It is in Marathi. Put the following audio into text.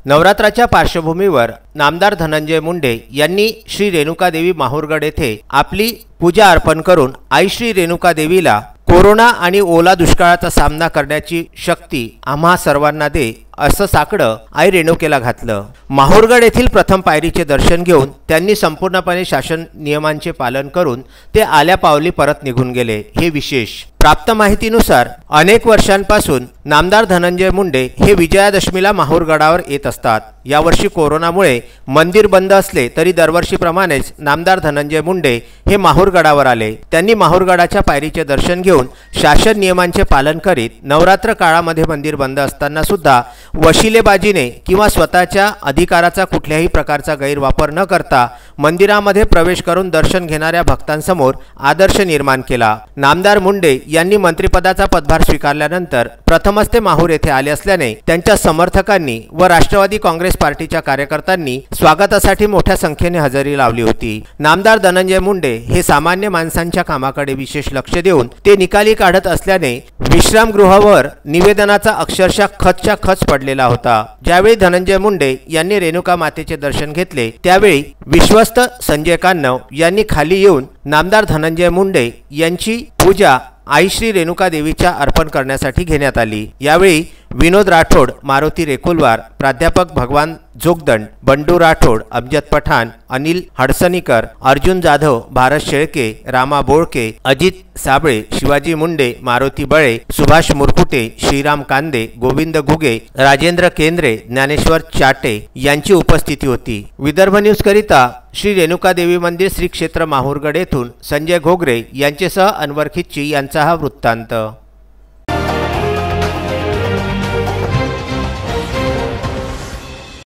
नवरात्राच्या पार्श्वभूमीवर नामदार धनंजय मुंडे यांनी श्री रेणुकादेवी माहूरगड येथे आपली पूजा अर्पण करून आई श्री रेणुकादेवीला कोरोना आणि ओला दुष्काळाचा सामना करण्याची शक्ती आम्हा सर्वांना दे असं साकडं आई रेणुकेला घातलं। माहूरगड येथील प्रथम पायरीचे दर्शन घेऊन त्यांनी संपूर्णपणे शासन नियमांचे पालन करून ते आल्या पावली परत निघून गेले। हे विशेष। प्राप्त माहितीनुसार अनेक वर्षांपासून नामदार धनंजय मुंडे हे विजयादशमीला माहूरगडावर येत असतात। यावर्षी कोरोनामुळे मंदिर बंद असले तरी दरवर्षीप्रमाणेच नामदार धनंजय मुंडे हे माहूरगडावर आले। त्यांनी माहूरगडाच्या पायरीचे दर्शन घेऊन शासन नियमांचे पालन करीत नवरात्र काळामध्ये मंदिर बंद असताना सुद्धा वशिलेबाजीने किंवा स्वतःच्या अधिकाराचा कुठल्याही प्रकारचा गैरवापर न करता मंदिरामध्ये प्रवेश करून दर्शन घेणाऱ्या भक्तांसमोर आदर्श निर्माण केला। नामदार मुंडे यांनी मंत्रिपदाचा पदभार स्वीकारल्यानंतर प्रथमच ते माहूर येथे आले असल्याने त्यांच्या समर्थकांनी व राष्ट्रवादी काँग्रेस पार्टीच्या कार्यकर्त्यांनी स्वागतासाठी मोठ्या संख्येने हजेरी लावली होती। नामदार धनंजय मुंडे हे सामान्य माणसांच्या कामाकडे विशेष लक्ष देऊन ते निकाली काढत असल्याने विश्रामगृहावर निवेदनाचा अक्षरशः खचच्या खच पडलेला होता। ज्यावेळी धनंजय मुंडे यांनी रेणुका मातेचे दर्शन घेतले त्यावेळी विश्वस्त संजय कान्नव यांनी खाली येऊन नामदार धनंजय मुंडे यांची पूजा आई श्री रेणुका देवीच्या अर्पण करण्यासाठी घेण्यात आली। यावेळी विनोद राठोड, मारुती रेकुलवार, प्राध्यापक भगवान जोगदंड, बंडू राठोड, अमजद पठाण, अनिल हडसनीकर, अर्जुन जाधव, भारत शेळके, रामा बोळके, अजित साबळे, शिवाजी मुंडे, मारुती बळे, सुभाष मुरकुटे, श्रीराम कांदे, गोविंद घुगे, राजेंद्र केंद्रे, ज्ञानेश्वर चाटे यांची उपस्थिती होती। विदर्भ न्यूज करिता श्री रेणुका देवी मंदिर श्री क्षेत्र माहूरगड येथून संजय घोगरे यांच्यासह अनवर खिच्ची यांचा हा वृत्तांत।